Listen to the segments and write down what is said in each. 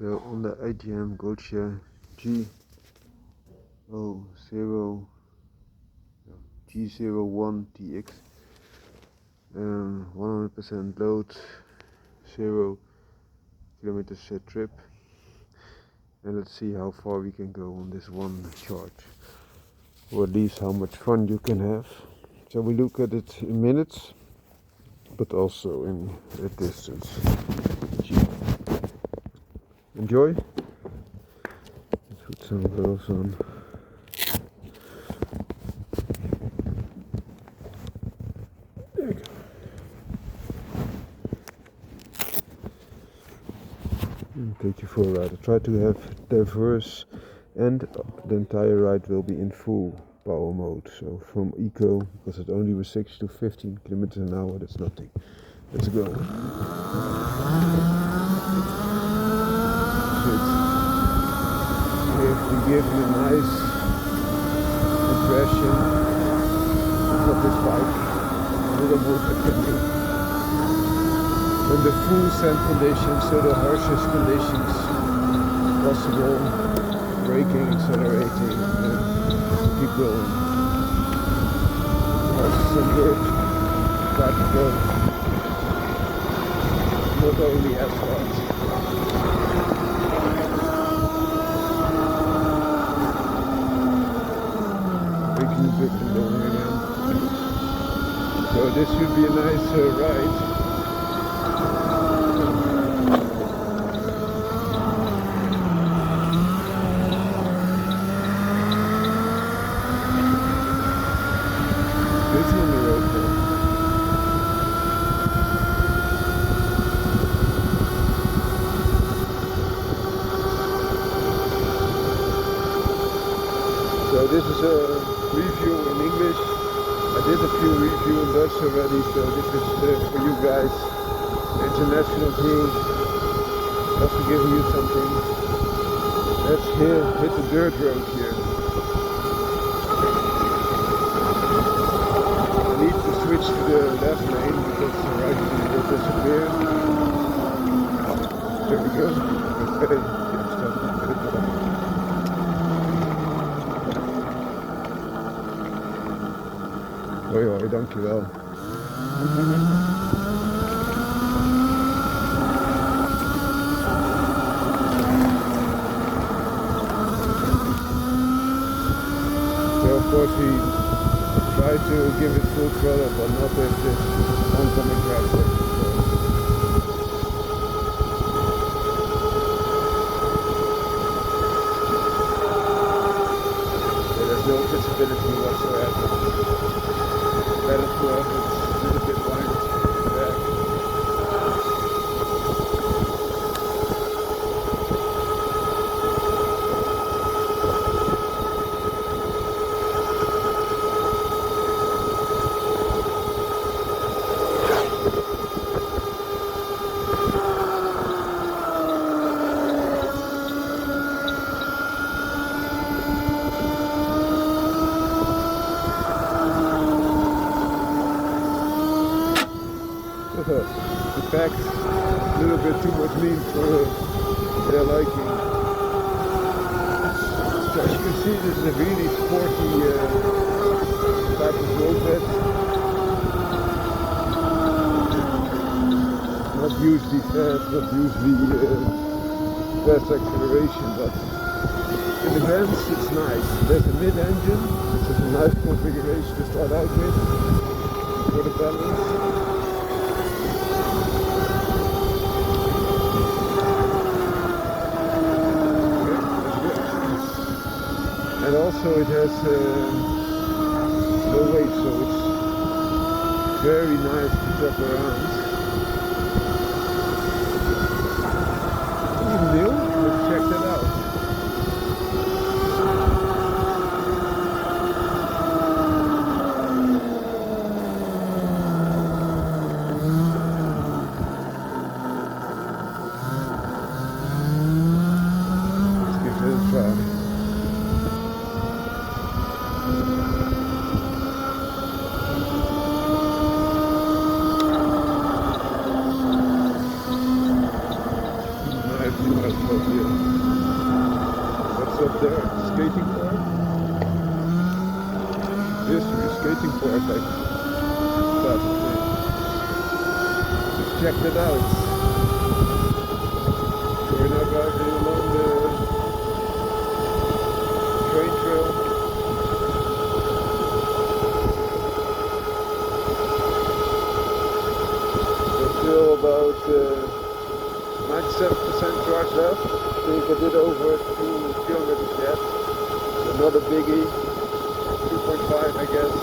So on the AGM Goccia G01TX, 100% load, 0 kilometers trip, and let's see how far we can go on this one charge, or at least how much fun you can have. So we look at it in minutes, but also in a distance. Enjoy. Let's put some gloves on. There we go. And take you for a ride. I try to have diverse, and the entire ride will be in full power mode. So from eco, because it only restricts to 15 kilometers an hour, that's nothing. Let's go. To give you a nice impression of what this bike, little motor, can do. In the full sand conditions, so the harshest conditions possible, braking, accelerating, and keep going. Some dirt, type of road, not only asphalt. So this should be a nice ride. This is on the road now. So this is a review in English. I did a few reviews in Dutch already, so this is for you guys, international crew, also giving you something. Let's hit the dirt road here. I need to switch to the left lane because the right lane will disappear. There we go. Okay. Hoi hoi, dankjewel. So of course we try to give it full throttle, but not with this oncoming traffic. So there's no visibility whatsoever. Better to have it a little bit wider back. The pack's a little bit too much lean for their liking. So as you can see, this is a really sporty type of moped. Not usually fast, not usually fast acceleration, but in the vents it's nice. There's a mid-engine, which is a nice configuration to start out with for the balance. And also it has low weight, so it's very nice to drop around. Even new, let's check that out. Let's give it a try. Let's go here. What's up there? Skating park? This is a skating park, I thought. Let's check that out. We're now driving along the train trail. There's still about 97% charge left. I think I did over 2 kilometers yet. Not a biggie. 2.5 I guess.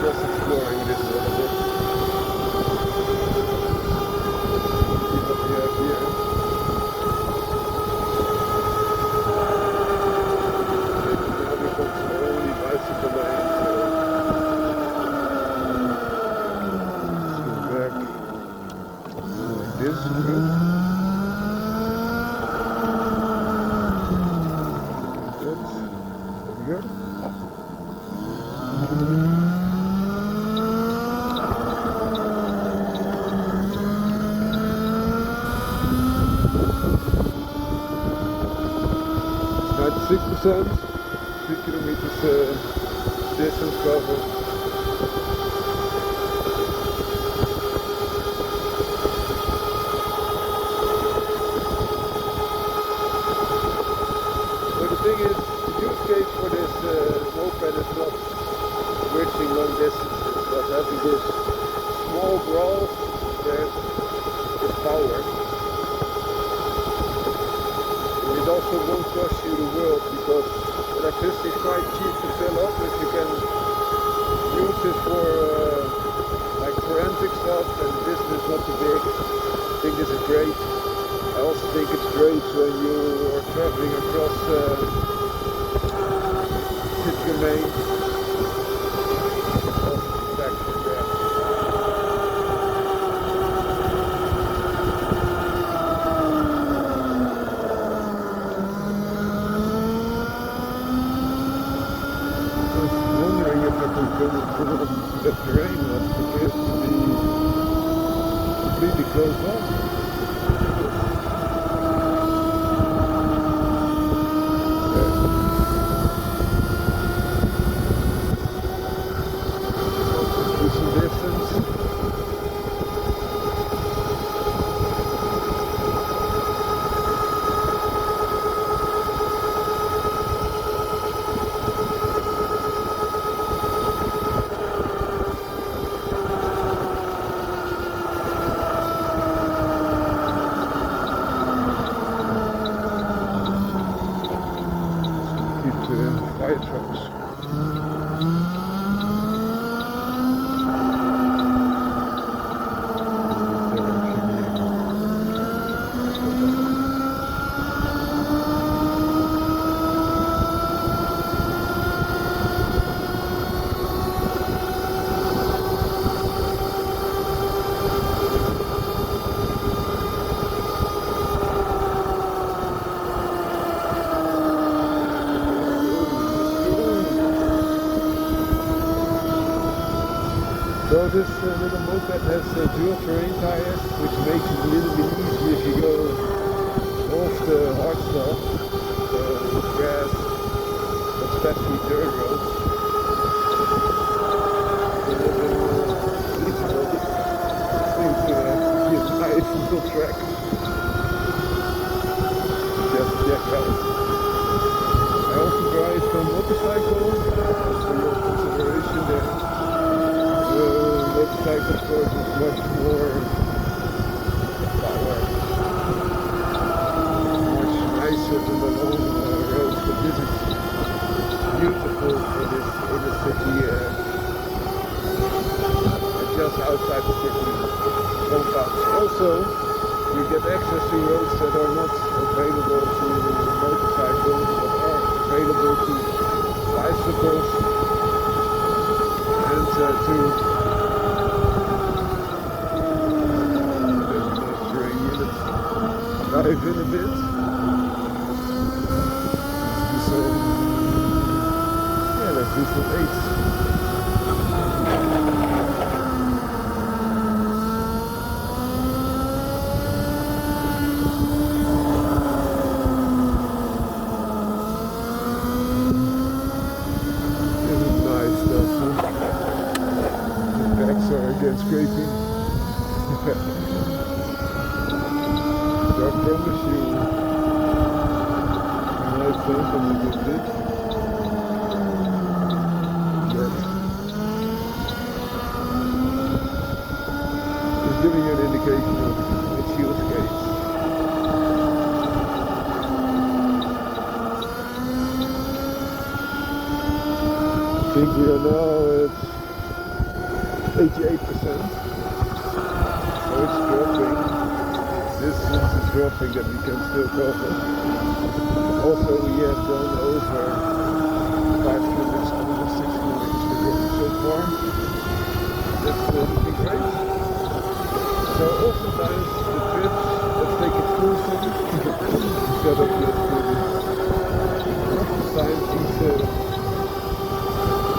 Just exploring this a little bit. See what we have here. Now becomes only bicycle lane, so let's go back like this route. Here. 96%, 3 kilometers distance covered. But the thing is, the use case for this moped is not bridging long distances, but having this small brawl that is power. It also won't cost you the world because electricity is quite cheap to fill up. If you can use it for like forensic stuff and the distance is not too big, I think this is great. I also think it's great when you are traveling across city domain. The terrain appears to be completely closed off. Let's do some distance. Fire trucks. So this little moped has dual terrain tires, which makes it a little bit easier if you go off the hard stuff, grass, especially dirt roads. This seems to be a nice little track. Just check out. I also drive a motorcycle, for your consideration there. Motorcycle, of course, is much more power, much nicer than the long roads, but this is beautiful for this inner city, just outside the city compounds. Also, you get access to roads that are not available to motorcycles, but are available to bicycles and to dive in a bit. So, yeah, let's do some 8s. and scraping. So I promise you a nice sentence with this. It's giving you an indication of the fuel skates. I think we are now at 88%. So it's dropping. Distance is dropping that we can still cover. Also we have done over 5 kilometers, almost 6 kilometers per day so far. That's looking great. So oftentimes the trips, let's take it full time instead of just oftentimes these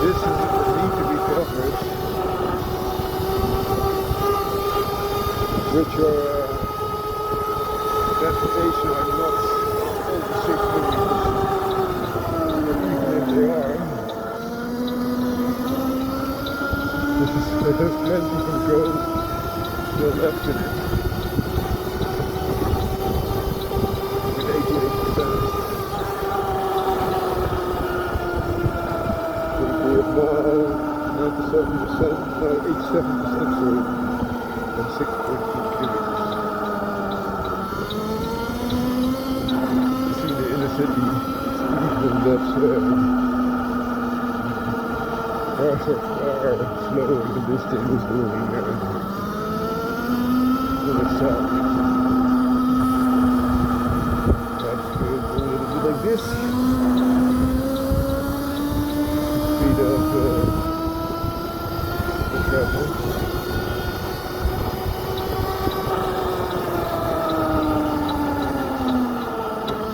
distances that need to be covered, which are transportation are not over 6 kilometers, but even if they are, there's plenty of gold still left in it. With 88%. I think we have now 97%, no 87% sorry, and 6.2 kilometers. You see the inner city, even that's far slower than this thing is doing to the south. That's good, a little bit like this. Speed of the travel.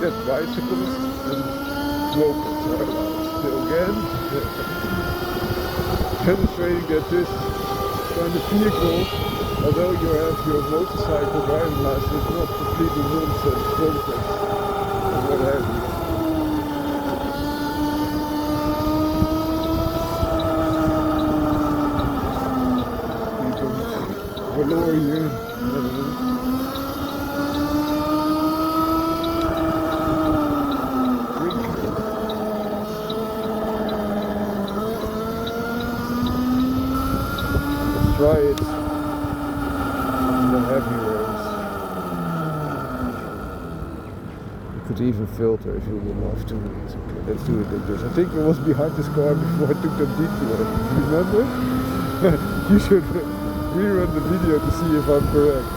Just bicycles and mopeds are allowed. So again, demonstrating that this kind of vehicle, although you have your motorcycle driving license, is not completely nonsense process and what have you. Velour here, try it on the heavy roads. You could even filter if you would love to. It's okay, let's do it like this. I think I was behind this car before I took that detour. Remember? You should rerun the video to see if I'm correct.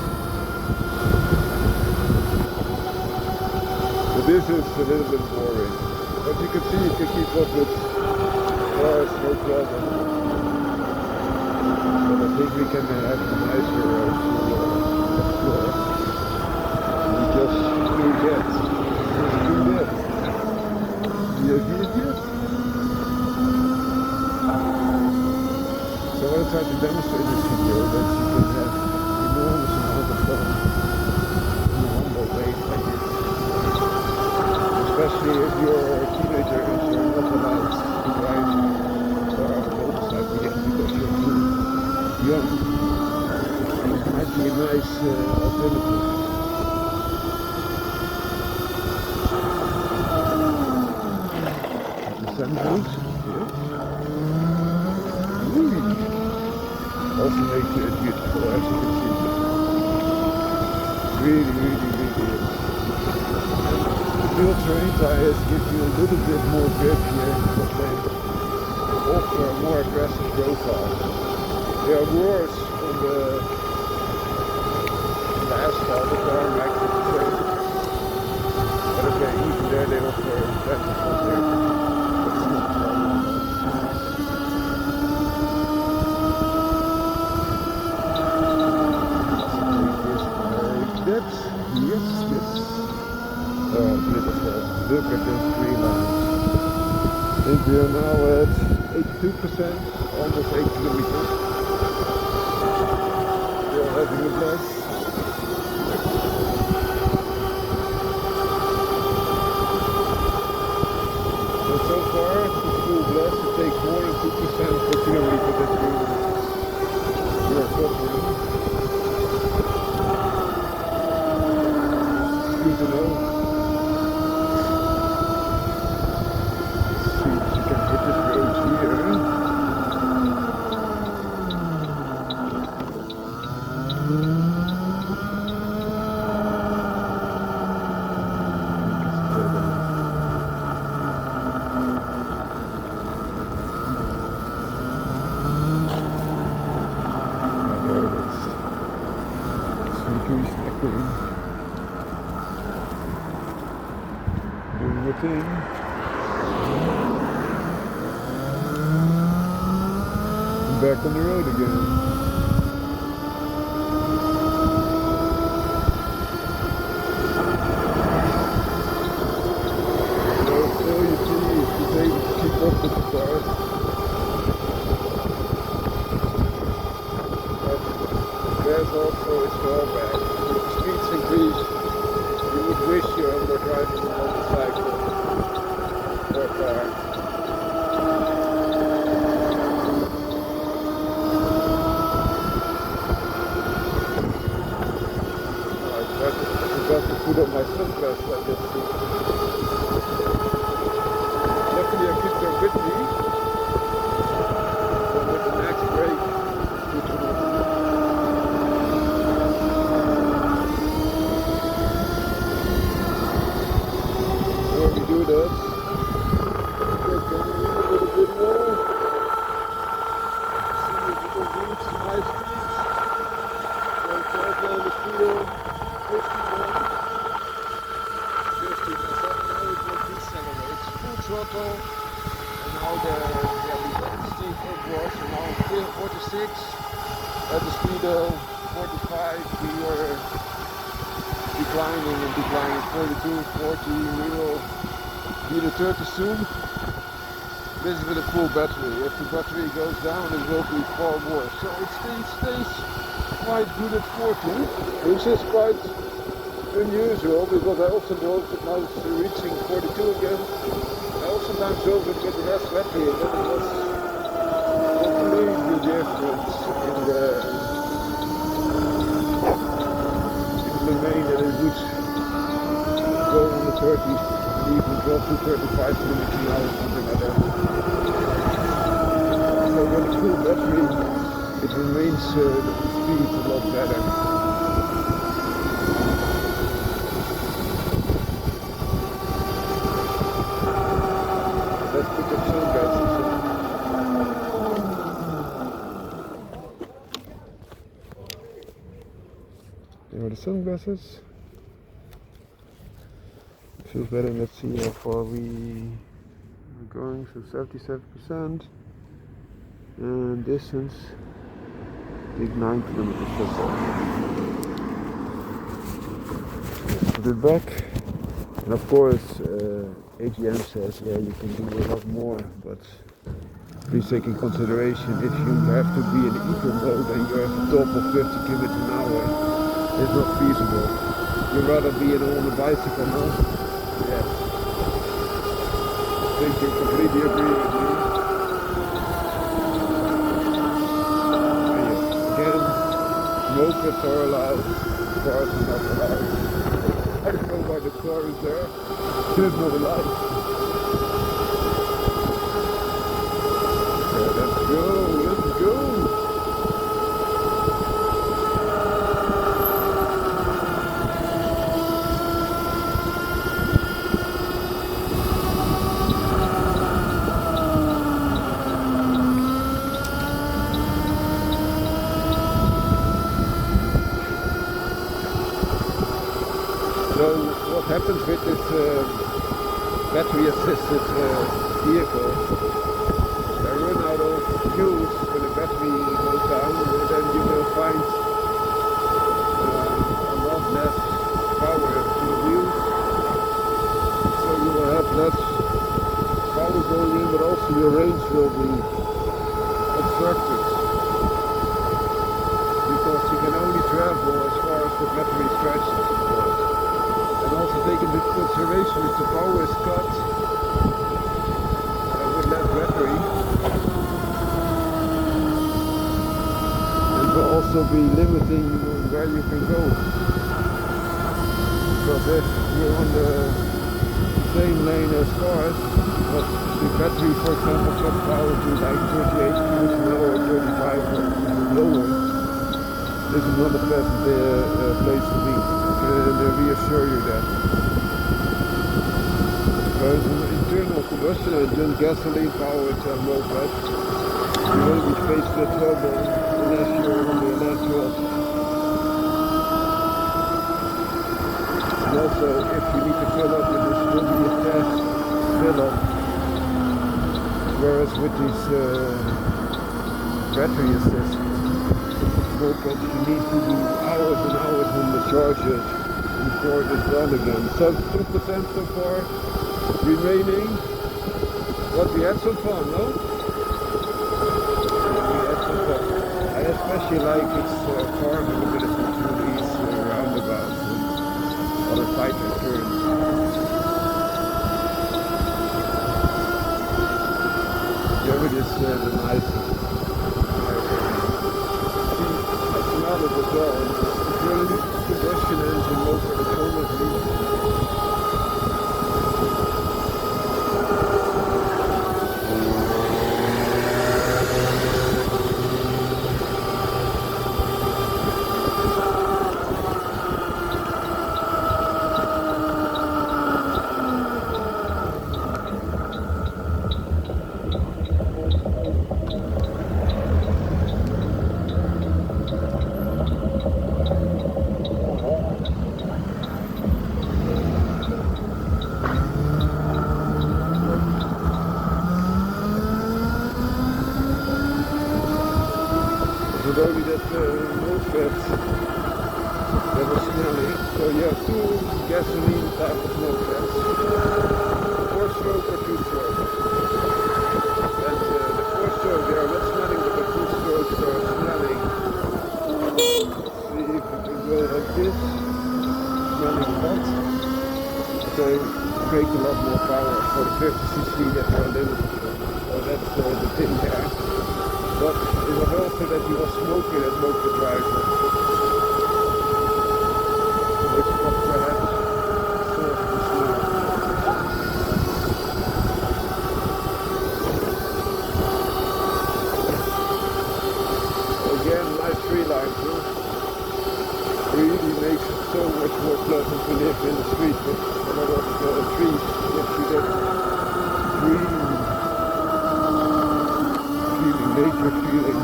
But this is a little bit boring. But you can see you can keep up with cars, no problem. But I think we can have a nicer road to explore. We just do that. Do you hear it? So I want to try to demonstrate this video that you can have enormous amount of fun in a humble way like this. Especially if you're a teenager and you're not allowed to drive or a motorcycle yet because you're too young. It might be a nice alternative. The sun goes, yes. Also makes it beautiful, as you can see. Really is. Dual terrain tires give you a little bit more grip here because they offer a more aggressive profile. There are roars on the asphalt, the tarmac, but okay, even there they offer better grip. Yes. Oh, beautiful. Look at those three lines. I think we are now at 82%, almost 8 kilometers. Still having a blast. So far, it's full blast. It takes more than 2% per kilometer that you work. suffering. It's good to know. Let's see if you can hit this road here. Doing your thing. I'm back on the road again. So still you see if you're able to keep up with the cars. But there's also a drawback. If the speeds increase, you would wish you were driving a motorcycle or car. I forgot to put on my sunglasses, I guess. Luckily I keep them with me. So with the next break, when we do this, we're going a little bit more. See if we can reach high speeds. So far down the speedo, 51. 50, and so now it will decelerate. Full throttle, and now the steep upwards, and now 46. At the speedo, 45, we were declining and declining, 42, 40, we will be the 30 soon. This is with a full battery. If the battery goes down, it will be far worse. So it stays quite good at 40, which is quite unusual because I often drove it now it's reaching 42 again. I also sometimes drove it with less battery, and then it was completely different in the main that it would go on the 30s, even drop to 35 minutes an hour, something like that. So with a full battery, it remains the speed a lot better. Let's put the sunglasses on. There are the sunglasses. Feels better. Let's see how far we are going. So 77%. And distance, big 9 kilometers so far. Put it back. And of course, AGM says, yeah, you can do a lot more, but please take in consideration if you have to be in eco mode and you're at the top of 50 kilometers an hour, it's not feasible. You'd rather be on a bicycle now? Yes. I think you completely agree with me. Again, mopeds are allowed, cars are not allowed. I don't know why the car is there. It's not allowed. Okay, let's go, let's go. So what happens with this battery assisted vehicle, they run out of fuels when the battery goes down, and then you will find a lot less power to the wheels, so you will have less power going in, but also your range will be obstructed because you can only travel as far as the battery stretches, of course. And also take into consideration if the power is cut with less battery, it will also also be limiting where you can go. Because if you're on the same lane as cars, but the battery, for example, gets power to like 38 kilometers per hour or 35 or lower, this is not a pleasant place to be. And I reassure you that. Whereas an internal combustion engine, gasoline powered moped, you will be faced with trouble unless you're on the natural. And also, if you need to fill up, this will be a fast fill up. Whereas with these battery assist mopeds, you need to do hours and hours on the charges before it is done again. So 2% so far remaining. But we had some fun, no? We had some fun. I especially like its car ability through these roundabouts and other tighter turns. Yeah, it is the nice. I smell it as well. It's really combustion engine most of the time. Only that mopeds that was smelly. So you have two gasoline type of mopeds, 4-stroke or 2-stroke. And the 4-stroke they are not smelling, but the 2-strokes are smelling. See if you can go like this, smelling hot. They create a lot more power for the 50cc that they are limited for. So that's the thing there. But it was also that he was smoking as moped driver, which was perhaps source of the smell. Again, nice tree line too. Really makes it so much more pleasant to live in the street with a lot of trees that you get green. Nature feeling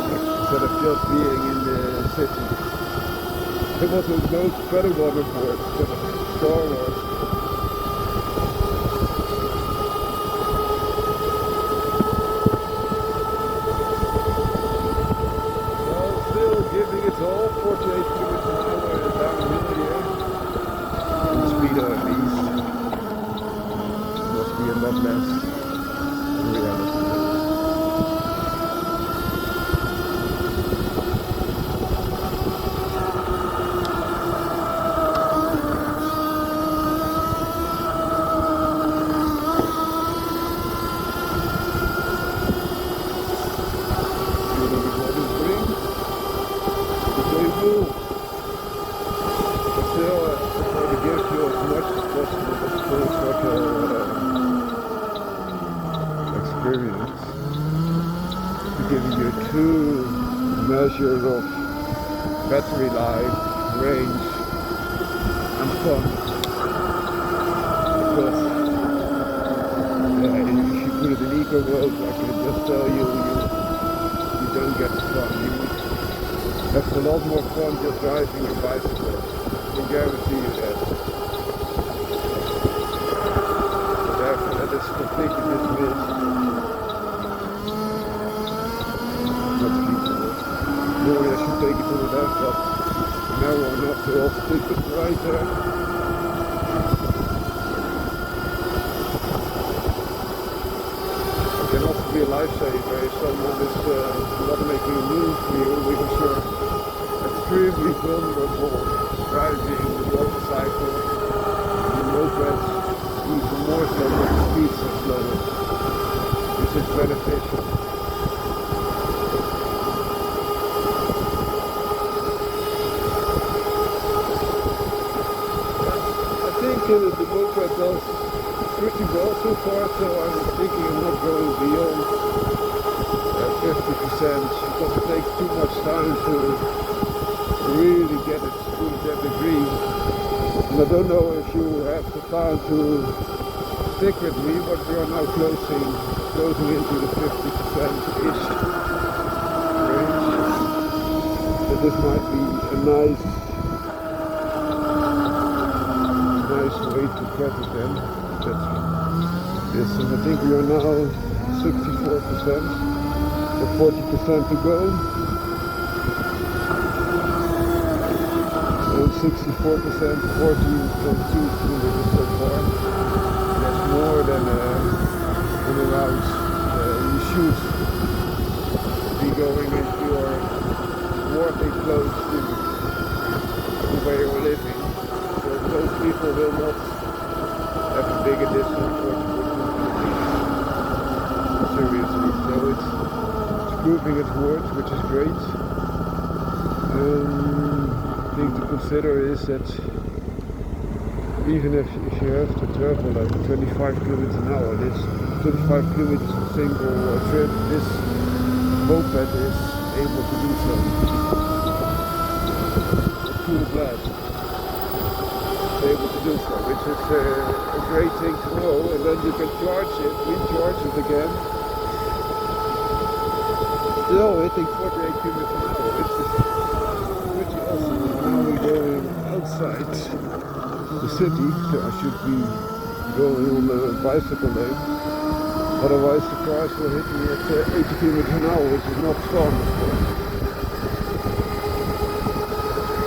instead of just being in the city. It was the most better waterboard, Star Wars. Well, still giving it all, 48 kilometers per hour downhill here. In speedo at least. Must be a lot less in reality. Experience giving you two measures of battery life, range and fun, because if you put it in eco mode, I can just tell you don't get the fun. You have a lot more fun just driving your bicycle, I can guarantee you that. So therefore that is completely dismissed. Normally I should take it to the left, but now I'm not, so I'll stick it right there. It can also be a lifesaver if someone is not making a move for you because you're extremely vulnerable driving the motorcycle, the mopeds, even more so when the speeds are slower, which is beneficial. still the moped does pretty well so far, so I'm thinking I'm not going beyond 50% because it takes too much time to really get it to that degree. And I don't know if you have the time to stick with me, but we are now closing into the 50%-ish range. So this might be a nice way to get it then. That's this, and I think we are now 64%, so 40% to go. And 64%, 14.2 kilometers so far. That's more than around you should be going if you are walking close to where you're living. So those people will not have a bigger distance for seriously. So it's proving its worth, which is great. Thing to consider is that even if you have to travel like 25 kilometers an hour, this 25 kilometers single trip, this moped is able to do so. It's cool glad able to do so, which is a great thing to know, and then you can recharge it again, still hitting 48 kilometers an hour, which is pretty awesome. Now we're going outside the city, so I should be going on the bicycle lane, otherwise the cars will hit me at 80 kilometers an hour, which is not fun, of course.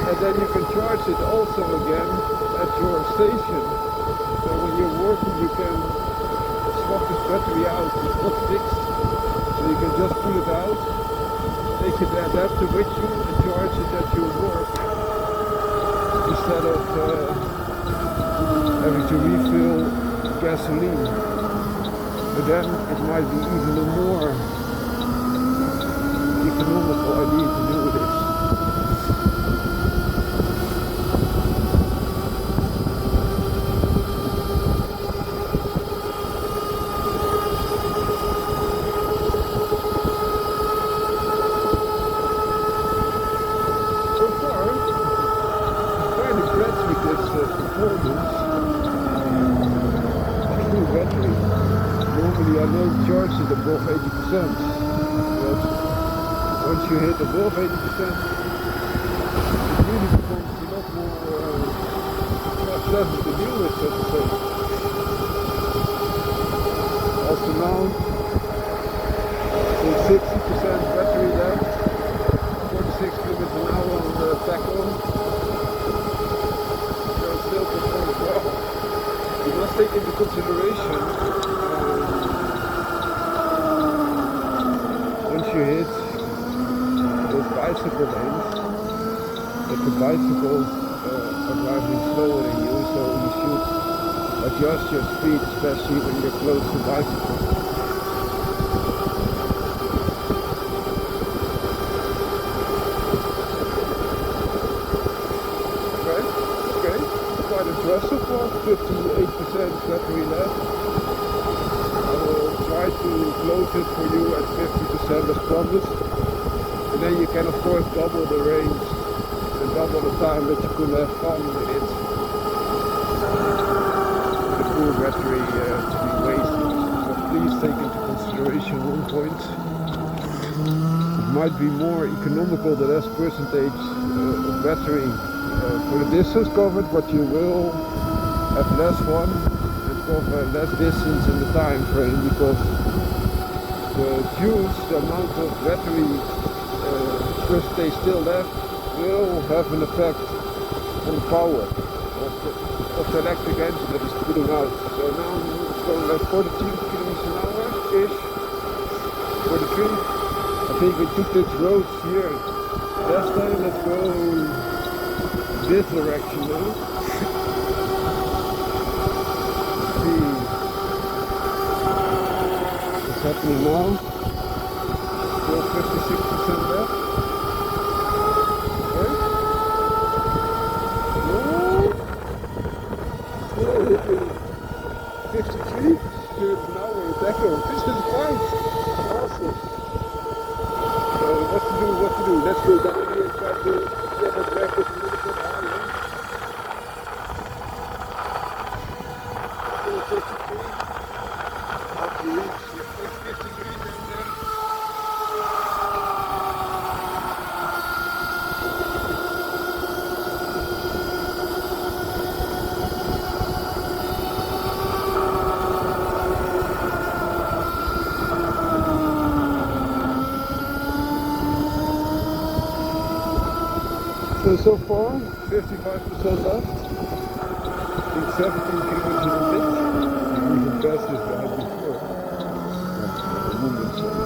And then you can charge it also again at your station. So when you're working, you can swap this battery out. It's not fixed, so you can just pull it out, take the adapter with you, and charge it at your work instead of having to refill gasoline. But then it might be even a more economical idea to do this. Normally I know charge it above 80%, but once you hit above 80%, it really becomes a lot more pleasant to deal with, so to say. Also now, 60% battery left, 46 kilometers an hour on the tackle, so it still performs well. You must take into consideration once you hit those bicycle lanes, that the bicycles are driving slower than you, so you should adjust your speed, especially when you're close to bicycles. Okay, quite impressive for 58% battery left. I will try to close it for you at 50% as promised, and then you can of course double the range and double the time that you could have fun with it. The full battery to be wasted, so please take into consideration one point. It might be more economical, the less percentage of battery for the distance covered, but you will have less fun and cover less distance in the time frame, because the juice, the amount of battery percentage still left, will have an effect on the power of the electric engine that is putting out. So now it's going like 42 kilometers an hour-ish, 43. I think we took this road here last time. Let's go this direction now. See what's happening now. Still 56% left. Okay. So far, 55% left. I think 17 kilometers in a bit. You even passed this guy before. The woman said.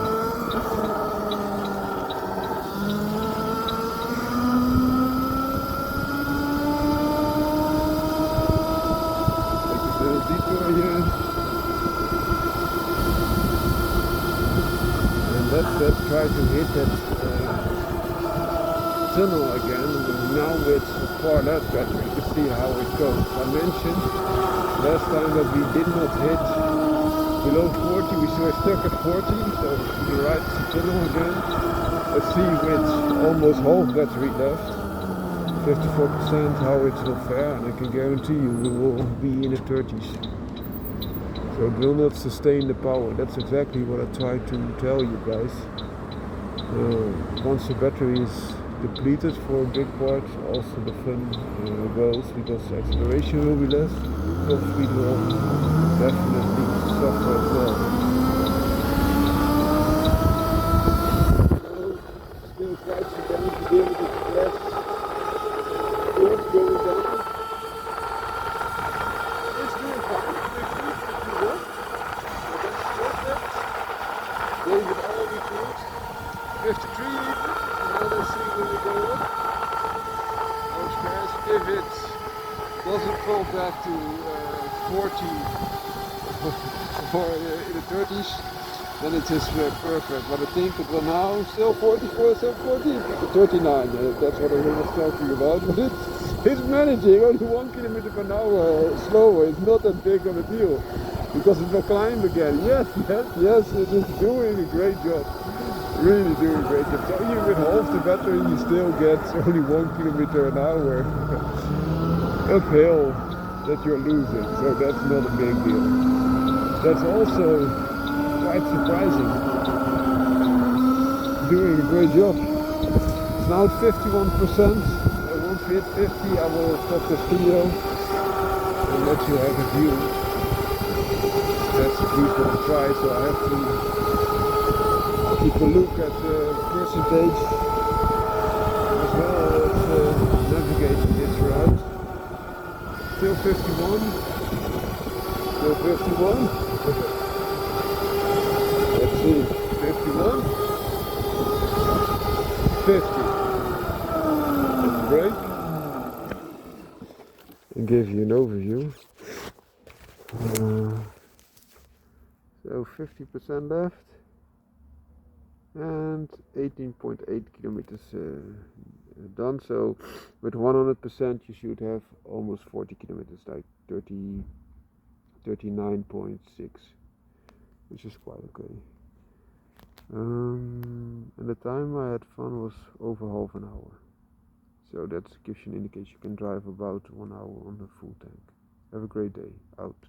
Detour here, and let's try to hit that tunnel again. Now with far less battery to see how it goes. I mentioned last time that we did not hit below 40, we were stuck at 40, so we ride the tunnel again. Let's see with almost half battery left, 54%, how it will fare, and I can guarantee you we will be in the 30s. So it will not sustain the power. That's exactly what I try to tell you guys. Once the battery is depleted for a big part, also the fun goes, because the acceleration will be less. Top speed will definitely suffer as well. Still quite some down to be able to press. Going down. It's doing fine. David already closed. 53 even. Now let's see when we go up. Those guys, if it doesn't fall back to 40 or in the 30s, then it is perfect. But I think it will now still 44, still 40, 39. That's what I was talking about. But it's managing only 1 kilometer per hour slower. It's not that big of a deal. Because it will climb again. Yes, it is doing a great job. Really doing a great job. So even with half the battery you still get only 1 kilometer an hour uphill that you're losing. So that's not a big deal. That's also quite surprising. Doing a great job. It's now 51%. Once we hit 50 I will stop this video and let you have a view. That's the deep on the try, so I have to keep a look at the percentage as well as navigating this route. Still 51. Still 51. Let's see. 51. 50. Let's break and give you an overview. So 50% left and 18.8 kilometers done. So with 100% you should have almost 40 kilometers, like 39.6, which is quite okay. And the time I had fun was over half an hour. So that gives you an indication you can drive about 1 hour on a full tank. Have a great day. Out.